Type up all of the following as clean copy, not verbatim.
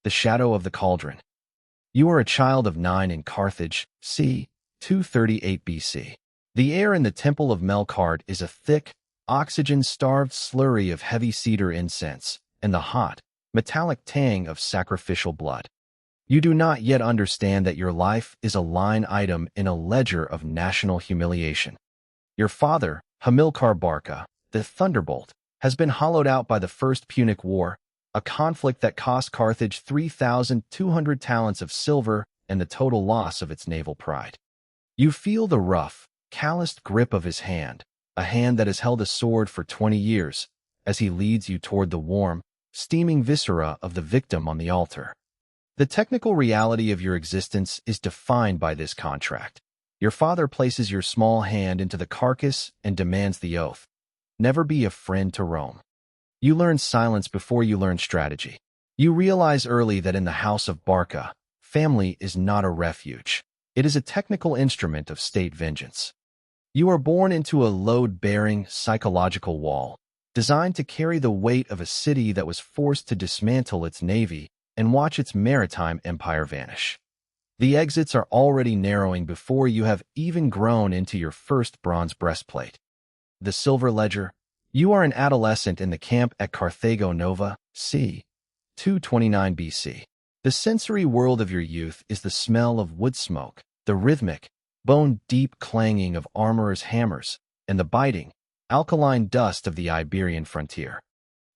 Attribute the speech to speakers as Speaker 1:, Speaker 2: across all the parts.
Speaker 1: The Shadow of the Cauldron. You are a child of 9 in Carthage, c. 238 BC. The air in the Temple of Melkart is a thick, oxygen-starved slurry of heavy cedar incense and the hot, metallic tang of sacrificial blood. You do not yet understand that your life is a line item in a ledger of national humiliation. Your father, Hannibal Barca, the Thunderbolt, has been hollowed out by the First Punic War, a conflict that cost Carthage 3,200 talents of silver and the total loss of its naval pride. You feel the rough, calloused grip of his hand, a hand that has held a sword for 20 years, as he leads you toward the warm, steaming viscera of the victim on the altar. The technical reality of your existence is defined by this contract. Your father places your small hand into the carcass and demands the oath. Never be a friend to Rome. You learn silence before you learn strategy. You realize early that in the house of Barca, family is not a refuge. It is a technical instrument of state vengeance. You are born into a load-bearing psychological wall, designed to carry the weight of a city that was forced to dismantle its navy and watch its maritime empire vanish. The exits are already narrowing before you have even grown into your first bronze breastplate. The Silver Ledger. You are an adolescent in the camp at Carthago Nova, c. 229 BC. The sensory world of your youth is the smell of wood smoke, the rhythmic, bone-deep clanging of armorers' hammers, and the biting, alkaline dust of the Iberian frontier.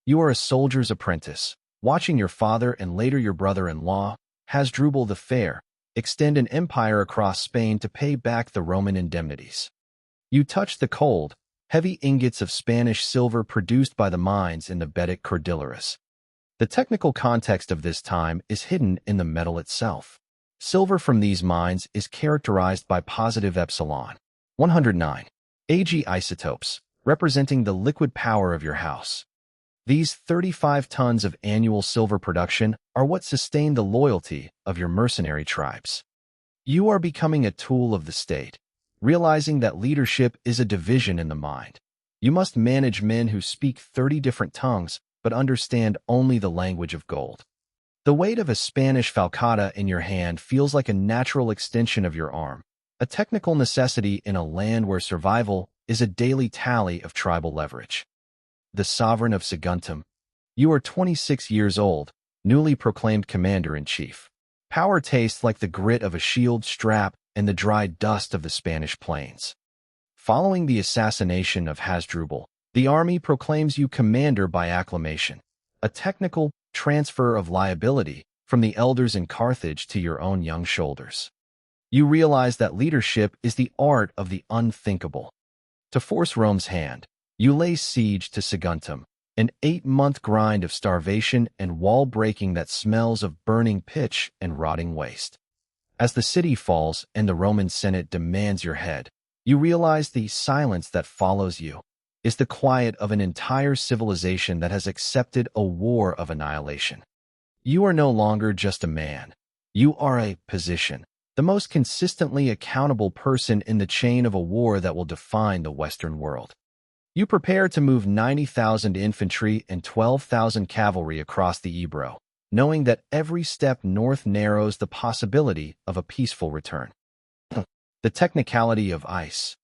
Speaker 1: You are a soldier's apprentice, watching your father and later your brother-in-law, Hasdrubal the Fair, extend an empire across Spain to pay back the Roman indemnities. You touch the cold, heavy ingots of Spanish silver produced by the mines in the Baetic Cordilleras. The technical context of this time is hidden in the metal itself. Silver from these mines is characterized by positive epsilon 109 Ag isotopes, representing the liquid power of your house. These 35 tons of annual silver production are what sustain the loyalty of your mercenary tribes. You are becoming a tool of the state, realizing that leadership is a division in the mind. You must manage men who speak 30 different tongues but understand only the language of gold. The weight of a Spanish falcata in your hand feels like a natural extension of your arm, a technical necessity in a land where survival is a daily tally of tribal leverage. The Sovereign of Saguntum. You are 26 years old, newly proclaimed Commander-in-Chief. Power tastes like the grit of a shield strap and the dry dust of the Spanish plains. Following the assassination of Hasdrubal, the army proclaims you commander by acclamation, a technical transfer of liability from the elders in Carthage to your own young shoulders. You realize that leadership is the art of the unthinkable. To force Rome's hand, you lay siege to Saguntum, an 8-month grind of starvation and wall-breaking that smells of burning pitch and rotting waste. As the city falls and the Roman Senate demands your head, you realize the silence that follows you is the quiet of an entire civilization that has accepted a war of annihilation. You are no longer just a man. You are a position, the most consistently accountable person in the chain of a war that will define the Western world. You prepare to move 90,000 infantry and 12,000 cavalry across the Ebro, knowing that every step north narrows the possibility of a peaceful return. The Technicality of Ice.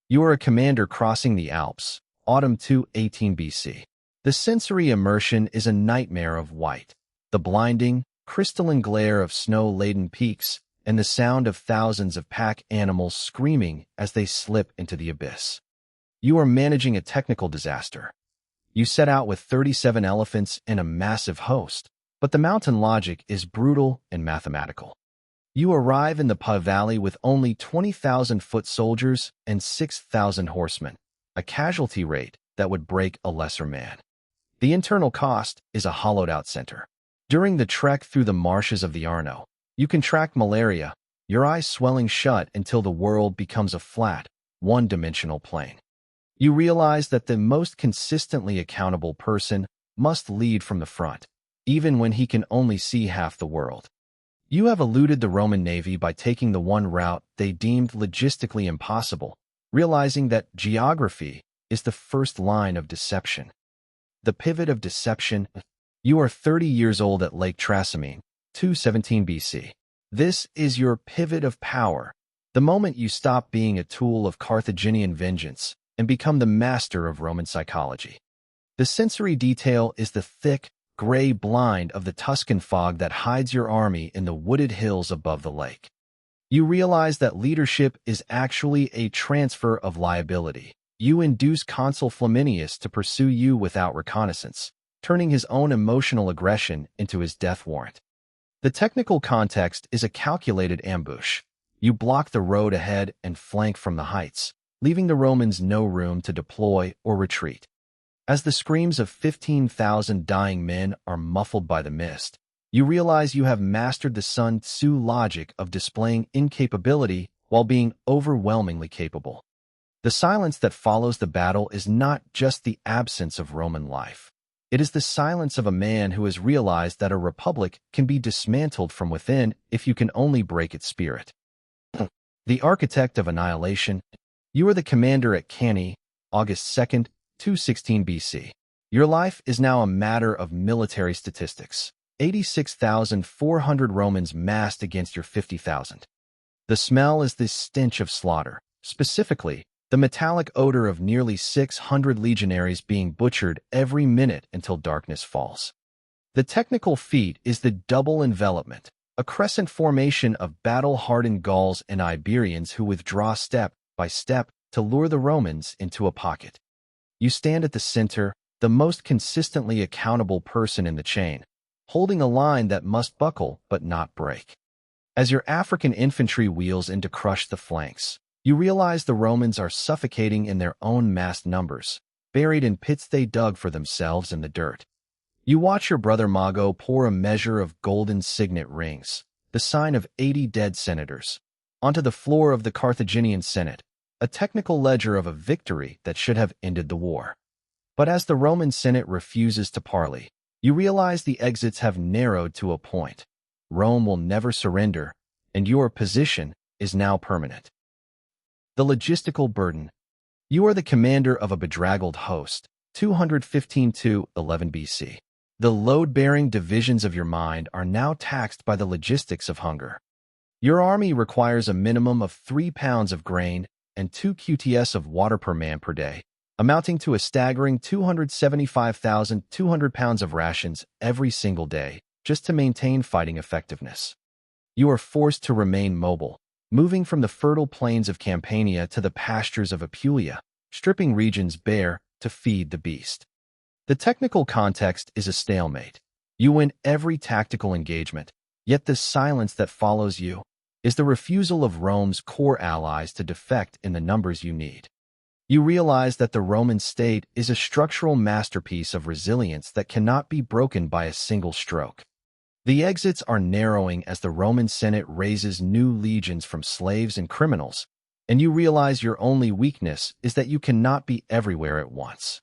Speaker 1: You are a commander crossing the Alps, autumn 218 BC. The sensory immersion is a nightmare of white, the blinding, crystalline glare of snow-laden peaks, and the sound of thousands of pack animals screaming as they slip into the abyss. You are managing a technical disaster. You set out with 37 elephants and a massive host, but the mountain logic is brutal and mathematical. You arrive in the Pa Valley with only 20,000 foot soldiers and 6,000 horsemen, a casualty rate that would break a lesser man. The internal cost is a hollowed-out center. During the trek through the marshes of the Arno, you contract malaria, your eyes swelling shut until the world becomes a flat, one-dimensional plane. You realize that the most consistently accountable person must lead from the front, even when he can only see half the world. You have eluded the Roman navy by taking the one route they deemed logistically impossible, realizing that geography is the first line of deception. The pivot of deception. You are 30 years old at Lake Trasimene, 217 BC. This is your pivot of power, the moment you stop being a tool of Carthaginian vengeance and become the master of Roman psychology. The sensory detail is the thick, gray blind of the Tuscan fog that hides your army in the wooded hills above the lake. You realize that leadership is actually a transfer of liability. You induce Consul Flaminius to pursue you without reconnaissance, turning his own emotional aggression into his death warrant. The technical context is a calculated ambush. You block the road ahead and flank from the heights, leaving the Romans no room to deploy or retreat. As the screams of 15,000 dying men are muffled by the mist, you realize you have mastered the Sun Tzu logic of displaying incapability while being overwhelmingly capable. The silence that follows the battle is not just the absence of Roman life. It is the silence of a man who has realized that a republic can be dismantled from within if you can only break its spirit. The architect of annihilation, you are the commander at Cannae, August 2nd, 216 BC. Your life is now a matter of military statistics. 86,400 Romans massed against your 50,000. The smell is the stench of slaughter, specifically, the metallic odor of nearly 600 legionaries being butchered every minute until darkness falls. The technical feat is the double envelopment, a crescent formation of battle-hardened Gauls and Iberians who withdraw step by step to lure the Romans into a pocket. You stand at the center, the most consistently accountable person in the chain, holding a line that must buckle but not break. As your African infantry wheels in to crush the flanks, you realize the Romans are suffocating in their own massed numbers, buried in pits they dug for themselves in the dirt. You watch your brother Mago pour a measure of golden signet rings, the sign of 80 dead senators, onto the floor of the Carthaginian Senate, a technical ledger of a victory that should have ended the war. But as the Roman Senate refuses to parley, you realize the exits have narrowed to a point. Rome will never surrender, and your position is now permanent. The logistical burden. You are the commander of a bedraggled host, 215–11 BC. The load-bearing divisions of your mind are now taxed by the logistics of hunger. Your army requires a minimum of 3 pounds of grain and 2 QTS of water per man per day, amounting to a staggering 275,200 pounds of rations every single day, just to maintain fighting effectiveness. You are forced to remain mobile, moving from the fertile plains of Campania to the pastures of Apulia, stripping regions bare to feed the beast. The technical context is a stalemate. You win every tactical engagement, yet the silence that follows you is the refusal of Rome's core allies to defect in the numbers you need. You realize that the Roman state is a structural masterpiece of resilience that cannot be broken by a single stroke. The exits are narrowing as the Roman Senate raises new legions from slaves and criminals, and you realize your only weakness is that you cannot be everywhere at once.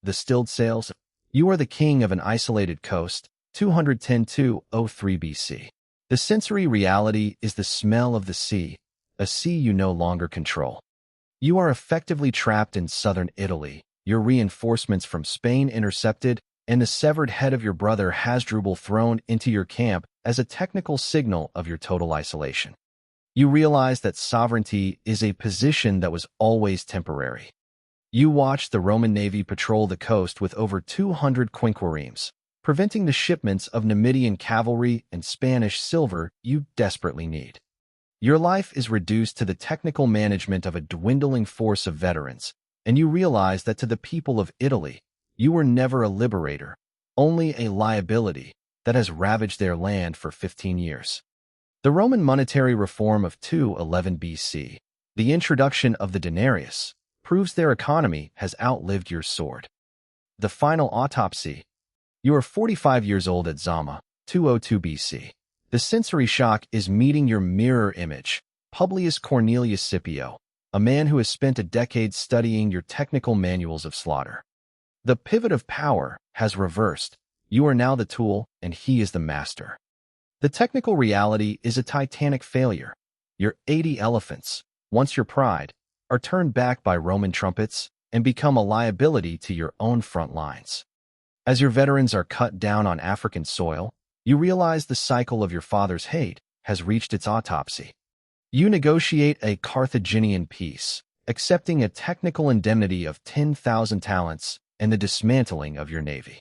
Speaker 1: The stilled sails. You are the king of an isolated coast, 210–03 BC. The sensory reality is the smell of the sea, a sea you no longer control. You are effectively trapped in southern Italy, your reinforcements from Spain intercepted, and the severed head of your brother Hasdrubal thrown into your camp as a technical signal of your total isolation. You realize that sovereignty is a position that was always temporary. You watch the Roman navy patrol the coast with over 200 quinqueremes, preventing the shipments of Numidian cavalry and Spanish silver you desperately need. Your life is reduced to the technical management of a dwindling force of veterans, and you realize that to the people of Italy, you were never a liberator, only a liability that has ravaged their land for 15 years. The Roman monetary reform of 211 BC, the introduction of the denarius, proves their economy has outlived your sword. The Final Autopsy. You are 45 years old at Zama, 202 BC. The sensory shock is meeting your mirror image, Publius Cornelius Scipio, a man who has spent a decade studying your technical manuals of slaughter. The pivot of power has reversed. You are now the tool, and he is the master. The technical reality is a titanic failure. Your 80 elephants, once your pride, are turned back by Roman trumpets and become a liability to your own front lines. As your veterans are cut down on African soil, You realize the cycle of your father's hate has reached its autopsy. You negotiate a Carthaginian peace, accepting a technical indemnity of 10,000 talents and the dismantling of your navy.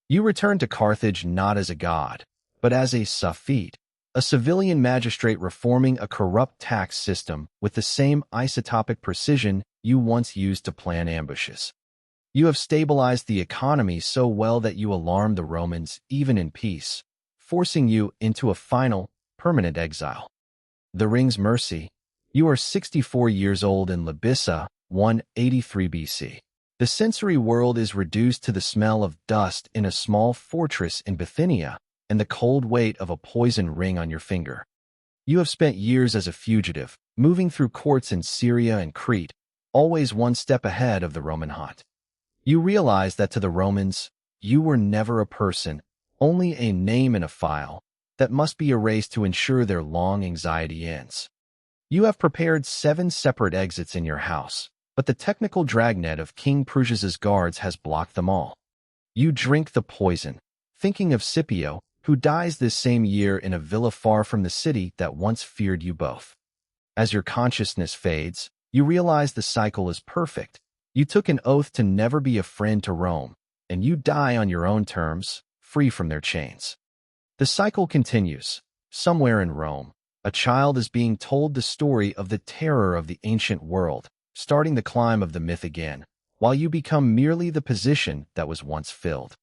Speaker 1: You return to Carthage not as a god, but as a Safite, a civilian magistrate reforming a corrupt tax system with the same isotopic precision you once used to plan ambushes. You have stabilized the economy so well that you alarm the Romans even in peace, forcing you into a final, permanent exile. The Ring's Mercy. You are 64 years old in Labissa, 183 BC. The sensory world is reduced to the smell of dust in a small fortress in Bithynia and the cold weight of a poison ring on your finger. You have spent years as a fugitive, moving through courts in Syria and Crete, always one step ahead of the Roman hot. You realize that to the Romans, you were never a person, only a name in a file that must be erased to ensure their long anxiety ends. You have prepared 7 separate exits in your house, but the technical dragnet of King Prusias's guards has blocked them all. You drink the poison, thinking of Scipio, who dies this same year in a villa far from the city that once feared you both. As your consciousness fades, you realize the cycle is perfect. You took an oath to never be a friend to Rome, and you die on your own terms, free from their chains. The cycle continues. Somewhere in Rome, a child is being told the story of the terror of the ancient world, starting the climb of the myth again, while you become merely the position that was once filled.